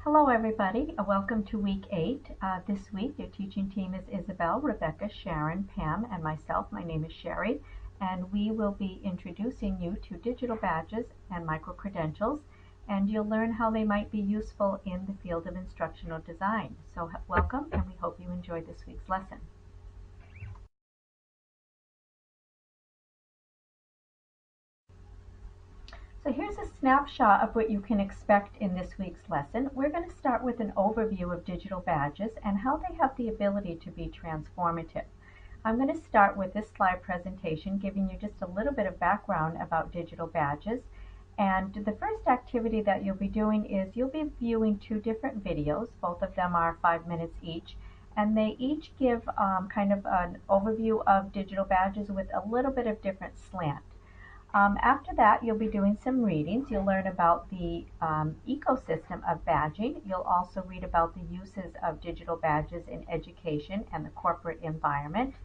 Hello everybody, welcome to week 8. This week your teaching team is Isabel, Rebecca, Sharon, Pam, and myself. My name is Sherry, and we will be introducing you to digital badges and micro-credentials, and you'll learn how they might be useful in the field of instructional design. So welcome, and we hope you enjoy this week's lesson. So here's a snapshot of what you can expect in this week's lesson. We're going to start with an overview of digital badges and how they have the ability to be transformative. I'm going to start with this slide presentation giving you just a little bit of background about digital badges. And the first activity that you'll be doing is you'll be viewing two different videos. Both of them are 5 minutes each. And they each give kind of an overview of digital badges with a little bit of different slant. After that, you'll be doing some readings. You'll learn about the ecosystem of badging. You'll also read about the uses of digital badges in education and the corporate environment.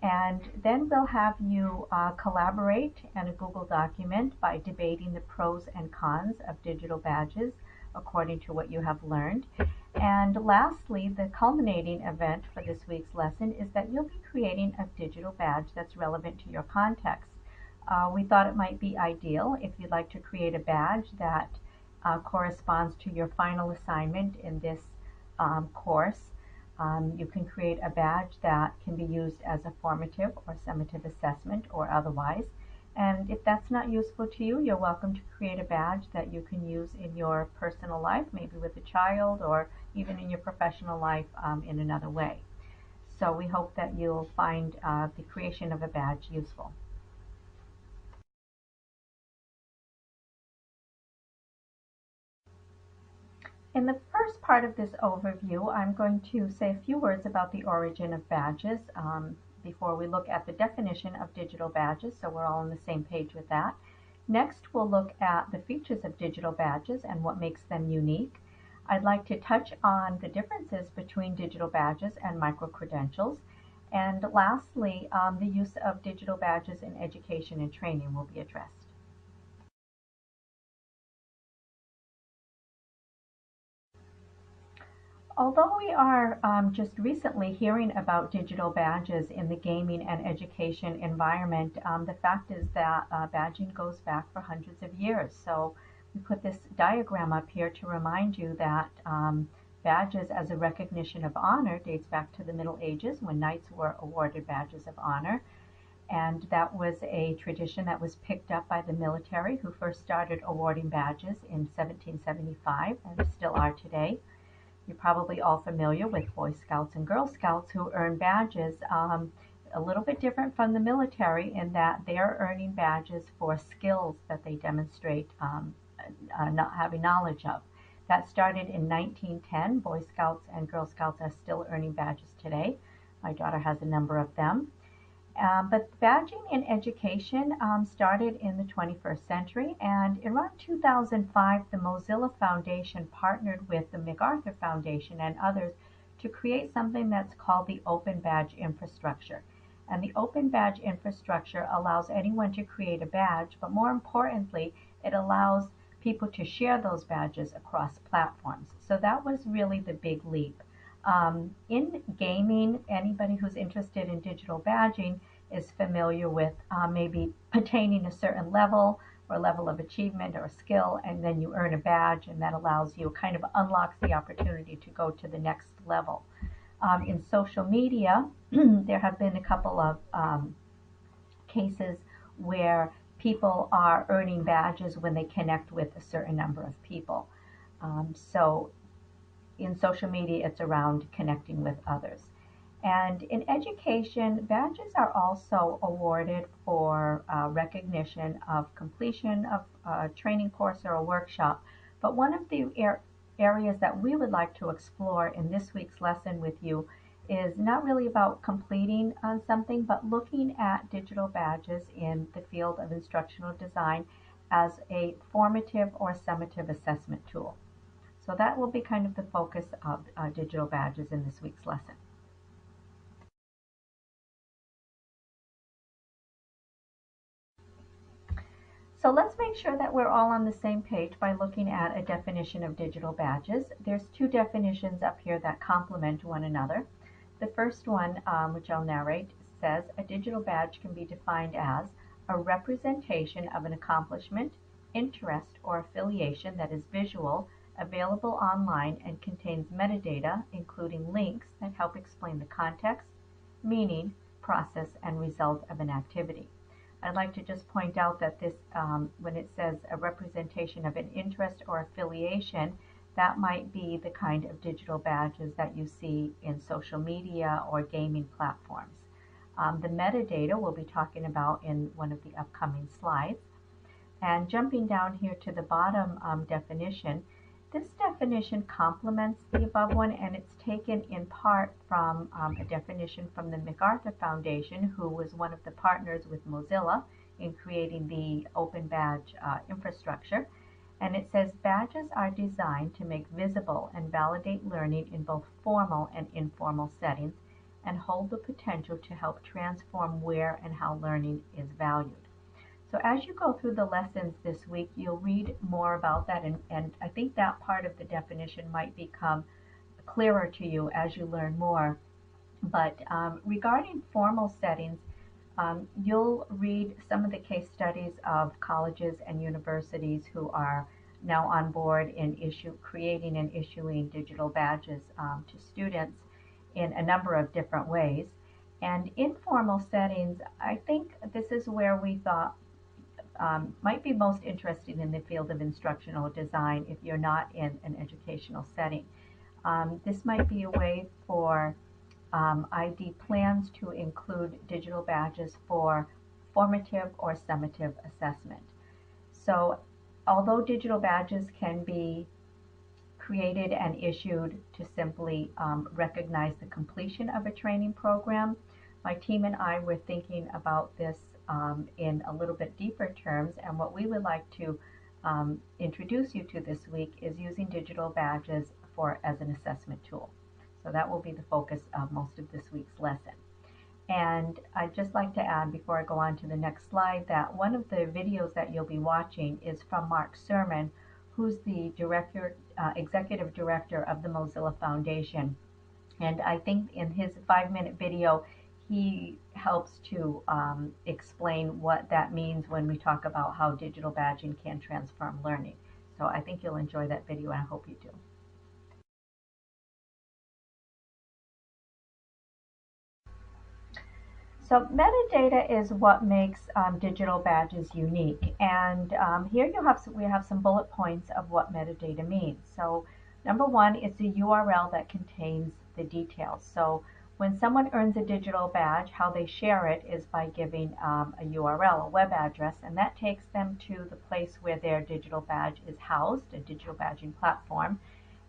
And then we'll have you collaborate in a Google document by debating the pros and cons of digital badges according to what you have learned. And lastly, the culminating event for this week's lesson is that you'll be creating a digital badge that's relevant to your context. We thought it might be ideal if you'd like to create a badge that corresponds to your final assignment in this course. You can create a badge that can be used as a formative or summative assessment or otherwise. And if that's not useful to you, you're welcome to create a badge that you can use in your personal life, maybe with a child or even in your professional life in another way. So we hope that you'll find the creation of a badge useful. In the first part of this overview, I'm going to say a few words about the origin of badges before we look at the definition of digital badges, so we're all on the same page with that. Next, we'll look at the features of digital badges and what makes them unique. I'd like to touch on the differences between digital badges and micro-credentials. And lastly, the use of digital badges in education and training will be addressed. Although we are just recently hearing about digital badges in the gaming and education environment, the fact is that badging goes back for hundreds of years. So we put this diagram up here to remind you that badges as a recognition of honor dates back to the Middle Ages when knights were awarded badges of honor. And that was a tradition that was picked up by the military, who first started awarding badges in 1775 and still are today. You're probably all familiar with Boy Scouts and Girl Scouts who earn badges, a little bit different from the military in that they are earning badges for skills that they demonstrate not having knowledge of. That started in 1910. Boy Scouts and Girl Scouts are still earning badges today. My daughter has a number of them. But badging in education started in the 21st century, and around 2005, the Mozilla Foundation partnered with the MacArthur Foundation and others to create something that's called the Open Badge Infrastructure. And the Open Badge Infrastructure allows anyone to create a badge, but more importantly, it allows people to share those badges across platforms. So that was really the big leap. In gaming, anybody who's interested in digital badging is familiar with maybe attaining a certain level or level of achievement or skill, and then you earn a badge, and that allows you, kind of unlocks the opportunity to go to the next level. In social media, there have been a couple of cases where people are earning badges when they connect with a certain number of people. So in social media, it's around connecting with others. And in education, badges are also awarded for recognition of completion of a training course or a workshop. But one of the areas that we would like to explore in this week's lesson with you is not really about completing something, but looking at digital badges in the field of instructional design as a formative or summative assessment tool. So that will be kind of the focus of digital badges in this week's lesson. So So let's make sure that we're all on the same page by looking at a definition of digital badges. There's two definitions up here that complement one another. The first one, which I'll narrate, says a digital badge can be defined as a representation of an accomplishment, interest, or affiliation that is visual, available online, and contains metadata, including links that help explain the context, meaning, process, and result of an activity. I'd like to just point out that this, when it says a representation of an interest or affiliation, that might be the kind of digital badges that you see in social media or gaming platforms. The metadata we'll be talking about in one of the upcoming slides. And jumping down here to the bottom definition, this definition complements the above one, and it's taken in part from a definition from the MacArthur Foundation, who was one of the partners with Mozilla in creating the open badge infrastructure. And it says badges are designed to make visible and validate learning in both formal and informal settings and hold the potential to help transform where and how learning is valued. So as you go through the lessons this week, you'll read more about that, and I think that part of the definition might become clearer to you as you learn more. But regarding formal settings, you'll read some of the case studies of colleges and universities who are now on board in creating and issuing digital badges to students in a number of different ways. And informal settings, I think this is where we thought might be most interested in the field of instructional design if you're not in an educational setting. This might be a way for ID plans to include digital badges for formative or summative assessment. So although digital badges can be created and issued to simply recognize the completion of a training program, my team and I were thinking about this in a little bit deeper terms, and what we would like to introduce you to this week is using digital badges as an assessment tool. So that will be the focus of most of this week's lesson. And I'd just like to add before I go on to the next slide that one of the videos that you'll be watching is from Mark Sermon, who's the executive director of the Mozilla Foundation. And I think in his 5-minute video, he helps to explain what that means when we talk about how digital badging can transform learning. So I think you'll enjoy that video, and I hope you do. So metadata is what makes digital badges unique. And here we have some bullet points of what metadata means. So number one, it's a URL that contains the details. So when someone earns a digital badge, how they share it is by giving a URL, a web address, and that takes them to the place where their digital badge is housed, a digital badging platform.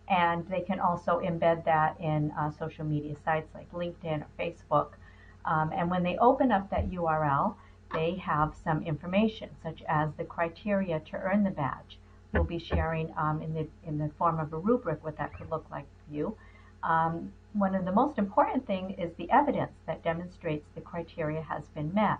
And they can also embed that in social media sites like LinkedIn or Facebook. And when they open up that URL, they have some information, such as the criteria to earn the badge. We'll be sharing in the form of a rubric what that could look like for you. One of the most important things is the evidence that demonstrates the criteria has been met.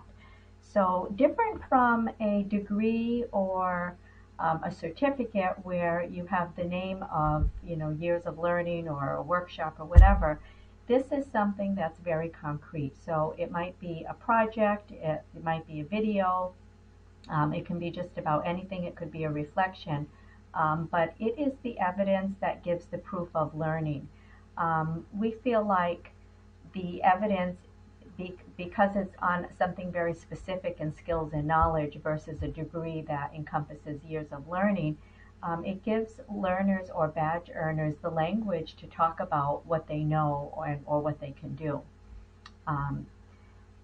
So different from a degree or a certificate where you have the name of years of learning or a workshop or whatever, this is something that's very concrete. So it might be a project, it might be a video, it can be just about anything, it could be a reflection, but it is the evidence that gives the proof of learning. We feel like the evidence, because it's on something very specific in skills and knowledge versus a degree that encompasses years of learning, it gives learners or badge earners the language to talk about what they know or what they can do.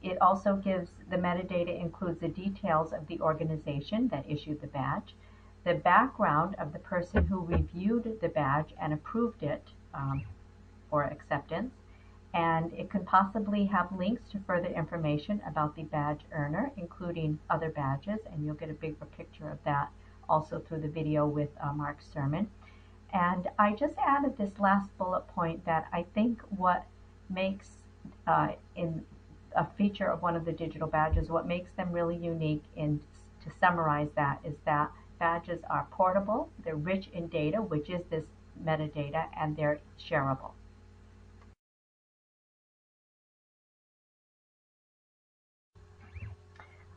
It also gives the metadata includes the details of the organization that issued the badge, the background of the person who reviewed the badge and approved it for acceptance, and it could possibly have links to further information about the badge earner, including other badges, and you'll get a bigger picture of that also through the video with Mark's sermon. And I just added this last bullet point that I think what makes in a feature of one of the digital badges, what makes them really unique to to summarize that is that badges are portable, they're rich in data, which is this metadata, and they're shareable.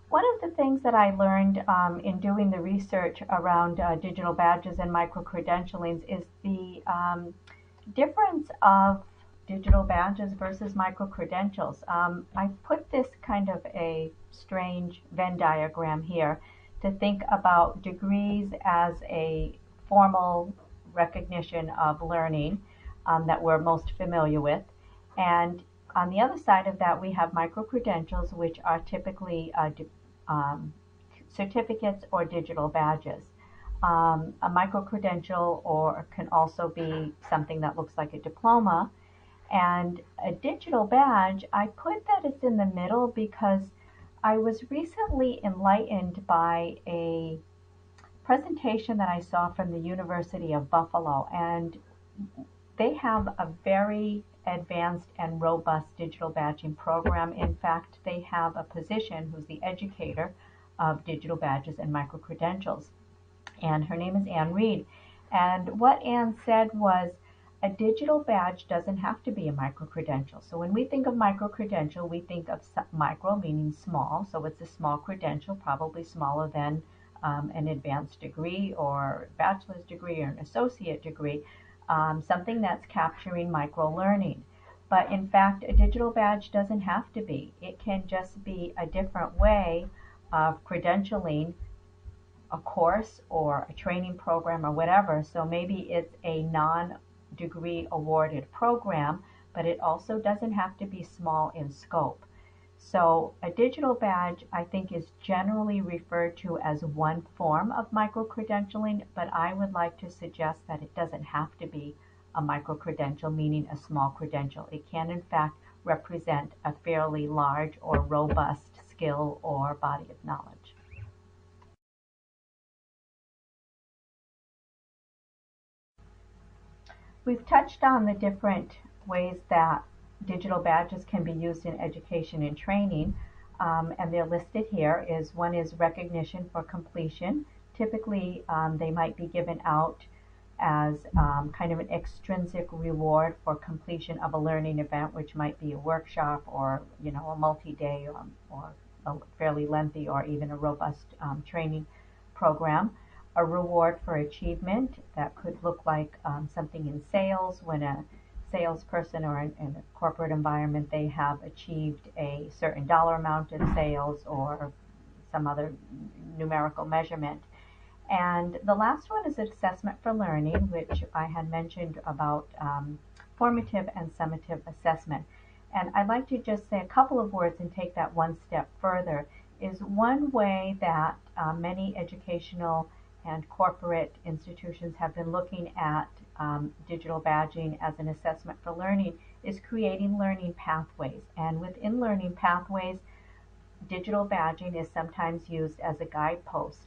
One of the things that I learned in doing the research around digital badges and micro-credentialings is the difference of digital badges versus micro-credentials. I put this kind of a strange Venn diagram here to think about degrees as a formal recognition of learning that we're most familiar with. And on the other side of that, we have micro-credentials, which are typically um, certificates or digital badges. A micro-credential or can also be something that looks like a diploma. And a digital badge, I put that it's in the middle because I was recently enlightened by a presentation that I saw from the University of Buffalo, and they have a very advanced and robust digital badging program. In fact, they have a position who's the educator of digital badges and micro-credentials, and her name is Ann Reed. And what Ann said was a digital badge doesn't have to be a micro-credential. So when we think of micro-credential, we think of micro meaning small. So it's a small credential, probably smaller than an advanced degree or bachelor's degree or an associate degree, something that's capturing micro learning. But in fact, a digital badge doesn't have to be. It can just be a different way of credentialing a course or a training program or whatever. So maybe it's a non-degree awarded program, but it also doesn't have to be small in scope. So a digital badge, I think, is generally referred to as one form of micro-credentialing, but I would like to suggest that it doesn't have to be a micro-credential, meaning a small credential. It can, in fact, represent a fairly large or robust skill or body of knowledge. We've touched on the different ways that digital badges can be used in education and training, and they're listed here. Is one is recognition for completion. Typically, they might be given out as kind of an extrinsic reward for completion of a learning event, which might be a workshop or a multi-day or a fairly lengthy or even a robust training program. A reward for achievement that could look like something in sales when a salesperson or in a corporate environment they have achieved a certain dollar amount in sales or some other numerical measurement. And the last one is assessment for learning, which I had mentioned about formative and summative assessment. And I'd like to just say a couple of words and take that one step further. Is one way that many educational and corporate institutions have been looking at digital badging as an assessment for learning is creating learning pathways. And within learning pathways, digital badging is sometimes used as a guidepost,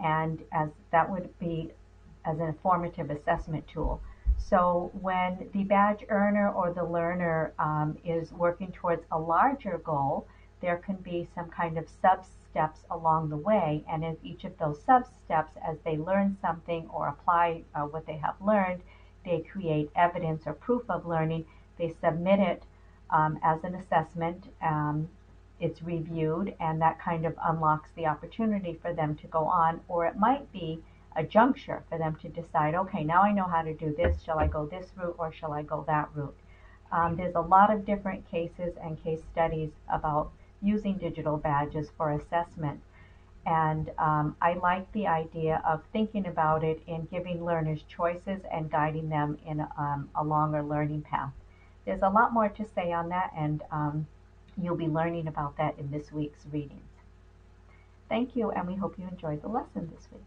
and as that would be as an formative assessment tool. So when the badge earner or the learner is working towards a larger goal, there can be some kind of sub steps along the way, and in each of those sub steps, as they learn something or apply what they have learned, they create evidence or proof of learning. They submit it as an assessment. It's reviewed, and that kind of unlocks the opportunity for them to go on, or it might be a juncture for them to decide, okay, now I know how to do this. Shall I go this route or shall I go that route? There's a lot of different cases and case studies about using digital badges for assessment. And I like the idea of thinking about it in giving learners choices and guiding them in a longer learning path. There's a lot more to say on that, and you'll be learning about that in this week's readings. Thank you, and we hope you enjoyed the lesson this week.